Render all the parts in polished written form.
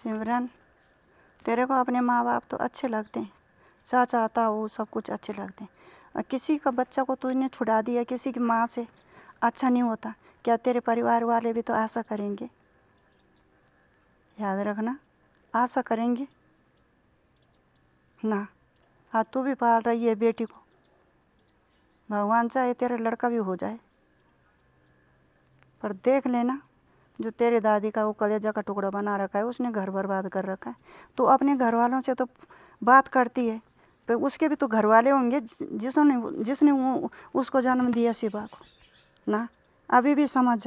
सिमरन, तेरे को अपने माँ बाप तो अच्छे लगते हैं, चाचा ताऊ सब कुछ अच्छे लगते हैं, और किसी का बच्चा को तूने छुड़ा दिया किसी की माँ से, अच्छा नहीं होता क्या? तेरे परिवार वाले भी तो आशा करेंगे, याद रखना, आशा करेंगे ना। हाँ, तू भी पाल रही है बेटी को, भगवान चाहे तेरा लड़का भी हो जाए, पर देख लेना जो तेरी दादी का वो कलेजा का टुकड़ा बना रखा है, उसने घर बर्बाद कर रखा है। तो अपने घर वालों से तो बात करती है, पर उसके भी तो घर वाले होंगे जिसने जिसने उसको जन्म दिया शिवा को ना। अभी भी समझ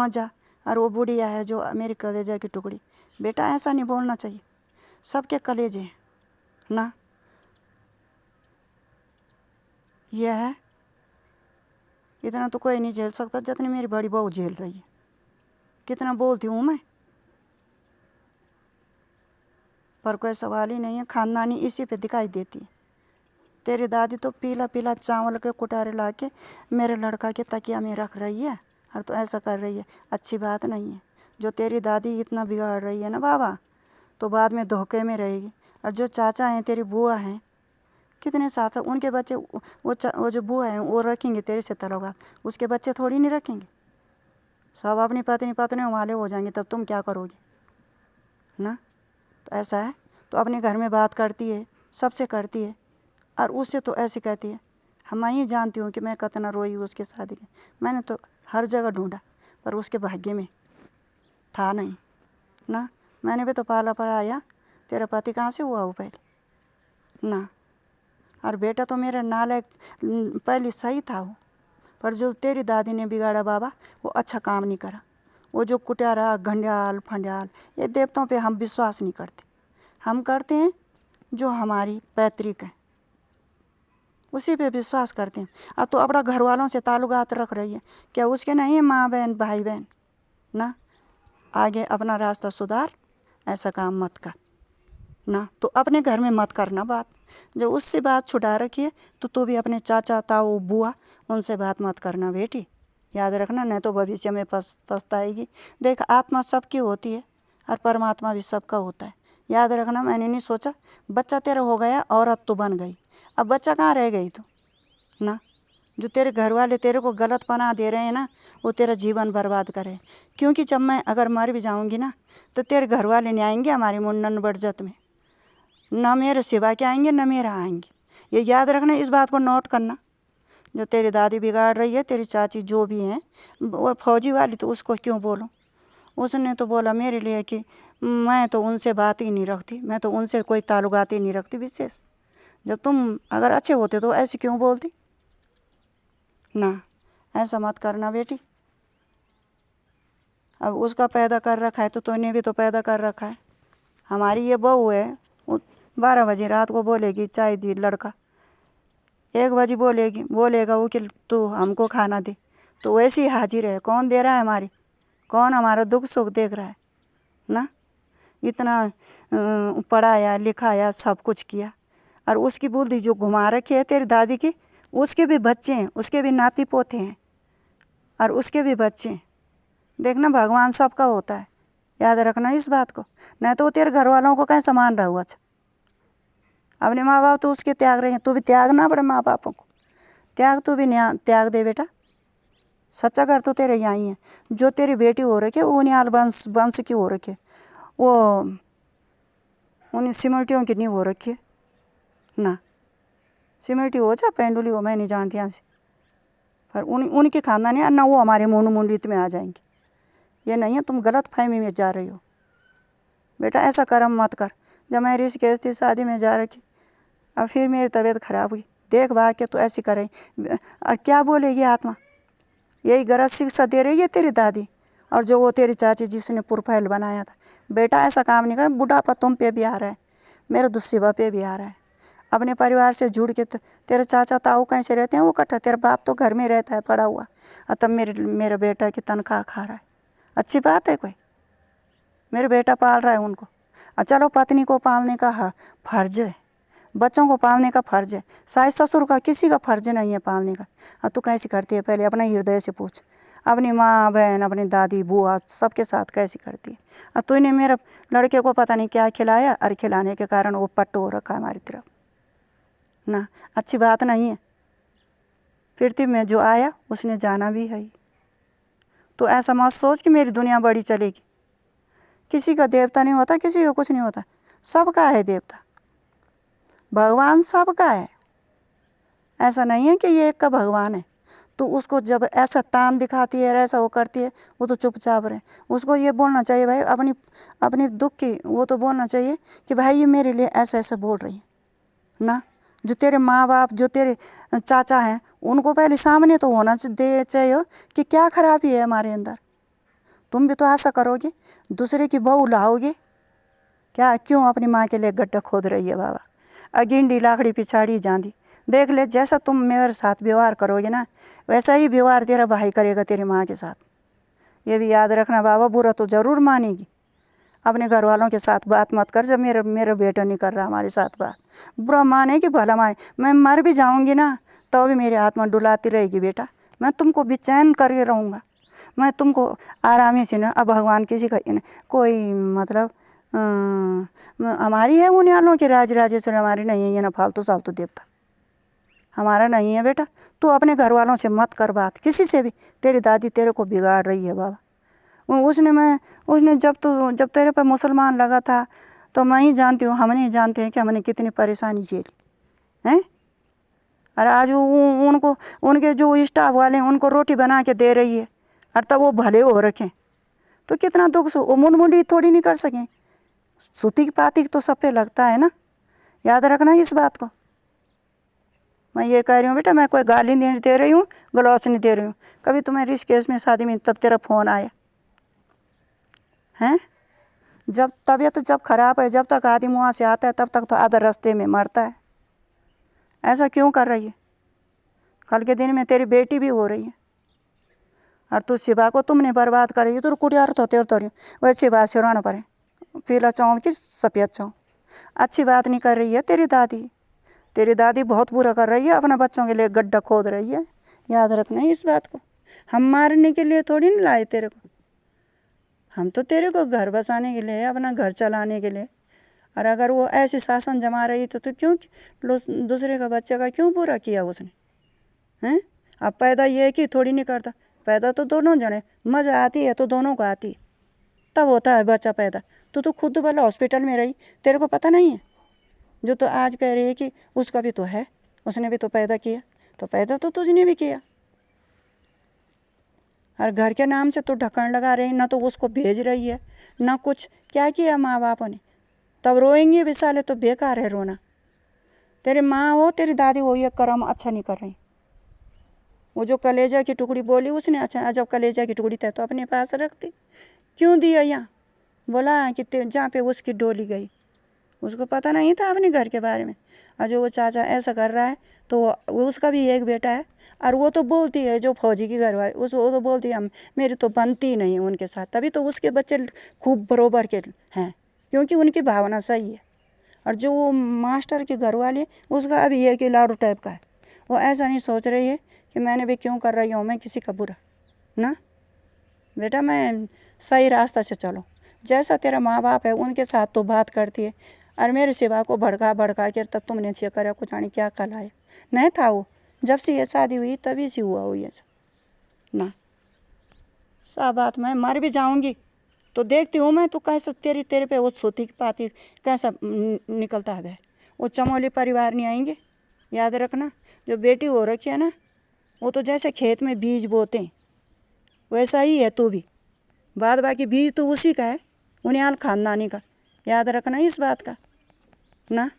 जा। और वो बुढ़िया है जो मेरी कलेजा की टुकड़ी, बेटा ऐसा नहीं बोलना चाहिए, सबके कलेजे हैं ना। यह है, इतना तो कोई नहीं झेल सकता जितनी मेरी बड़ी बहू झेल रही है। कितना बोलती हूँ मैं, पर कोई सवाल ही नहीं है, खानदानी इसी पे दिखाई देती है। तेरी दादी तो पीला पीला चावल के कुटारे ला के मेरे लड़का के तकिया में रख रही है, और तो ऐसा कर रही है, अच्छी बात नहीं है। जो तेरी दादी इतना बिगाड़ रही है ना बाबा, तो बाद में धोखे में रहेगी। और जो चाचा हैं, तेरी बुआ हैं, कितने चाचा, उनके बच्चे वो जो बुआ हैं वो रखेंगे तेरे से तलवार, उसके बच्चे थोड़ी नहीं रखेंगे। सब अपनी पत्नियों वाले हो जाएंगे, तब तुम क्या करोगे ना। तो ऐसा है, तो अपने घर में बात करती है, सबसे करती है, और उससे तो ऐसे कहती है। मैं ही जानती हूँ कि मैं कितना रोई उसके शादी के। मैंने तो हर जगह ढूंढा, पर उसके भाग्य में था नहीं ना। मैंने भी तो पाला पर आया, तेरा पति कहाँ से हुआ वो पहले ना। और बेटा तो मेरा नालायक पहले सही था वो, पर जो तेरी दादी ने बिगाड़ा बाबा, वो अच्छा काम नहीं करा। वो जो कुटारा घंडियाल फंडियाल, ये देवताओं पे हम विश्वास नहीं करते। हम करते हैं जो हमारी पैतृक है, उसी पे विश्वास करते हैं। और तो अपना घर वालों से ताल्लुकात रख रही है, क्या उसके नहीं है माँ बहन भाई बहन ना। आगे अपना रास्ता सुधार, ऐसा काम मत कर ना। तो अपने घर में मत करना बात, जब उससे बात छुटा रखी है तो तू भी अपने चाचा ताऊ बुआ उनसे बात मत करना बेटी, याद रखना, नहीं तो भविष्य में पछताएगी। देख, आत्मा सबकी होती है और परमात्मा भी सबका होता है, याद रखना। मैंने नहीं सोचा, बच्चा तेरा हो गया, औरत तो बन गई, अब बच्चा कहाँ रह गई तू ना। जो तेरे घर वाले तेरे को गलत पना दे रहे हैं ना, वो तेरा जीवन बर्बाद करे। क्योंकि जब मैं अगर मर भी जाऊंगी ना, तो तेरे घर वाले नहीं आएंगे हमारी मुंडन बरजत में, ना मेरे सिवा के आएंगे ना मेरा आएंगे। ये याद रखना, इस बात को नोट करना। जो तेरी दादी बिगाड़ रही है, तेरी चाची जो भी हैं, वो फौजी वाली, तो उसको क्यों बोलूं। उसने तो बोला मेरे लिए कि मैं तो उनसे बात ही नहीं रखती, मैं तो उनसे कोई ताल्लुकात ही नहीं रखती विशेष। जब तुम अगर अच्छे होते तो ऐसे क्यों बोलती ना। ऐसा मत करना बेटी। अब उसका पैदा कर रखा है तो तूने भी तो पैदा कर रखा है। हमारी ये बहू है, 12 बजे रात को बोलेगी चाय दी लड़का, 1 बजे बोलेगा वो कि तू हमको खाना दे, तो वैसी हाजिर है। कौन दे रहा है हमारी, कौन हमारा दुख सुख देख रहा है ना। इतना पढ़ाया लिखाया सब कुछ किया, और उसकी बुद्धि जो घुमा रखी है तेरी दादी की, उसके भी बच्चे हैं, उसके भी नाती पोते हैं, और उसके भी बच्चे हैं। देखना, भगवान सबका होता है, याद रखना इस बात को। नहीं तो तेरे घर वालों को कहीं समान रहो। अच्छा, अपने माँ बाप तो उसके त्याग रहे हैं, तू भी त्याग ना अपने माँ बापों को, त्याग तू भी त्याग दे बेटा। सच्चा घर तो तेरे यहाँ ही है। जो तेरी बेटी हो रखी है वो उनियाल वंश की हो रखी है, वो उन सिमल्टियों की नहीं हो रखी है ना। सिमल्टी हो जा पेंडुली हो, मैं नहीं जानती यहाँ से, पर उनके खानदान है ना, वो हमारे मुंडलित में आ जाएंगे। ये नहीं है, तुम गलत फहमी में जा रही हो बेटा, ऐसा कर्म मत कर। जब मैं ऋषिकेश थी शादी में जा रखी, अब फिर मेरी तबीयत खराब हुई, देख भाग के तो ऐसी कर रही। क्या बोलेगी आत्मा, यही गलत शिक्षा दे रही है तेरी दादी, और जो वो तेरी चाची जिसने प्रोफाइल बनाया था। बेटा ऐसा काम नहीं कर, बुढ़ापा तुम पे भी आ रहा है, मेरे दुस्सिबा पे भी आ रहा है। अपने परिवार से जुड़ के तेरे चाचा ताऊ कहीं से रहते हैं वो इकट्ठा, तेरा बाप तो घर में रहता है पड़ा हुआ, और तब मेरे बेटा की तनख्वाह खा रहा है। अच्छी बात है कोई, मेरे बेटा पाल रहा है उनको। चलो, पत्नी को पालने का फर्ज है, बच्चों को पालने का फर्ज है, सास ससुर का किसी का फर्ज नहीं है पालने का। और तू कैसे करती है, पहले अपना हृदय से पूछ। अपनी माँ बहन अपनी दादी बुआ सबके साथ कैसी करती है। और तूने मेरे लड़के को पता नहीं क्या खिलाया और खिलाने के कारण वो पट्टू हो रखा है हमारी तरफ ना, अच्छी बात नहीं है। फिर में जो आया उसने जाना भी है। तो ऐसा मत सोच कि मेरी दुनिया बड़ी चलेगी। किसी का देवता नहीं होता, किसी का कुछ नहीं होता, सबका है देवता, भगवान सबका है। ऐसा नहीं है कि ये एक का भगवान है। तो उसको जब ऐसा तान दिखाती है, ऐसा वो करती है, वो तो चुपचाप रहे। उसको ये बोलना चाहिए भाई अपनी अपनी दुख की, वो तो बोलना चाहिए कि भाई ये मेरे लिए ऐसा ऐसा बोल रही है ना। जो तेरे माँ बाप जो तेरे चाचा हैं उनको पहले सामने तो होना चाहिए कि क्या खराबी है हमारे अंदर। तुम भी तो ऐसा करोगे, दूसरे की बहू लाओगे क्या? क्यों अपनी माँ के लिए गड्ढा खोद रही है बाबा? अगिंडी लाकड़ी पिछाड़ी जांदी। देख ले, जैसा तुम मेरे साथ व्यवहार करोगे ना वैसा ही व्यवहार तेरा भाई करेगा तेरी माँ के साथ। ये भी याद रखना बाबा, बुरा तो ज़रूर मानेगी। अपने घर वालों के साथ बात मत कर जब मेरा बेटा नहीं कर रहा हमारे साथ बात। बुरा माने कि भला माने, मैं मर भी जाऊंगी ना तो भी मेरी आत्मा डुलाती रहेगी बेटा। मैं तुमको बेचैन करके रहूँगा, मैं तुमको आरामी से ना। अब भगवान किसी का कोई मतलब हमारी है उन आलों की राज राजेश्वरी, हमारी नहीं है ये ना फालतू सालतू देवता, हमारा नहीं है बेटा। तू अपने घर वालों से मत कर बात किसी से भी। तेरी दादी तेरे को बिगाड़ रही है बाबा। उसने जब तेरे पर मुसलमान लगा था तो मैं ही जानती हूँ, हम नहीं जानते हैं कि हमने कितनी परेशानी झेली हैं। और आज उनको उनके जो स्टाफ वाले हैं उनको रोटी बना के दे रही है और तब वो भले हो रखें तो कितना दुख वो मुंडी थोड़ी नहीं कर सकें। सूती पाती तो सब पे लगता है ना, याद रखना इस बात को। मैं ये कह रही हूँ बेटा, मैं कोई गाली नहीं दे रही हूँ, गलौच नहीं दे रही हूँ। कभी तुम्हें ऋषिकेश में शादी में तब तेरा फ़ोन आया हैं? जब तबीयत जब खराब है, जब तक आदमी वहाँ से आता है तब तक तो आधा रास्ते में मरता है। ऐसा क्यों कर रही है? कल के दिन में तेरी बेटी भी हो रही है और तू शिवा को तुमने बर्बाद कर दी। तो कुटियार तो तेर तोरी वह शिवा सिराना पड़े पीला चाँद की सफ़ेद चाँद। अच्छी बात नहीं कर रही है तेरी दादी बहुत बुरा कर रही है, अपने बच्चों के लिए गड्ढा खोद रही है। याद रखना इस बात को। हम मारने के लिए थोड़ी नहीं लाए तेरे को, हम तो तेरे को घर बसाने के लिए, अपना घर चलाने के लिए। और अगर वो ऐसी शासन जमा रही तो क्यों दूसरे का बच्चे का क्यों पूरा किया उसने हैं? अब पैदा ये कि थोड़ी नहीं करता, पैदा तो दोनों जने, मज़ा आती है तो दोनों को आती है, तब होता है बच्चा पैदा। तो खुद वाला हॉस्पिटल में रही, तेरे को पता नहीं है? जो तो आज कह रही है कि उसका भी तो है, उसने भी तो पैदा किया, तो पैदा तो तुझने भी किया। और घर के नाम से तो ढक्कन लगा रही, ना तो उसको भेज रही है ना कुछ। क्या किया माँ बापों ने? तब रोएंगे भी साले तो बेकार है रोना। तेरी माँ हो तेरी दादी हो, ये कर्म अच्छा नहीं कर रही। वो जो कलेजा की टुकड़ी बोली उसने, अच्छा जब कलेजा की टुकड़ी था तो अपने पास रखती, क्यों दिया यहाँ? बोला कि जहाँ पे उसकी डोली गई, उसको पता नहीं था अपने घर के बारे में। और जो वो चाचा ऐसा कर रहा है तो उसका भी एक बेटा है, और वो तो बोलती है जो फौजी की घर वाली वो तो बोलती है हम मेरी तो बनती नहीं है उनके साथ। तभी तो उसके बच्चे खूब बरोबर के हैं, क्योंकि उनकी भावना सही है। और जो वो मास्टर के घर वाले उसका अभी एक ही लाड़ू टाइप का है। वो ऐसा नहीं सोच रही है कि मैंने भी क्यों कर रही हूँ मैं किसी का बुरा ना। बेटा मैं सही रास्ता से चलो, जैसा तेरा माँ बाप है उनके साथ तो बात करती है, और मेरे सिवा को भड़का के तब तुमने से करा कुछ आने क्या कल आया नहीं था। वो जब से ये शादी हुई तभी से हुआ हो ये ना। सब बात मैं मर भी जाऊंगी तो देखती हूँ मैं तो कैसा तेरे पे वो सोती की पाती कैसा निकलता है। वो चमोली परिवार नहीं आएंगे, याद रखना। जो बेटी हो रखी है ना वो तो जैसे खेत में बीज बोते वैसा ही है तू भी, बाद बाकी बीज तो उसी का है, उन्हें खानदानी का। याद रखना इस बात का ना।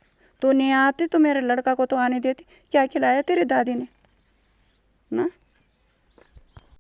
तो नहीं आती तो मेरे लड़का को तो आने देती, क्या खिलाया तेरी दादी ने ना।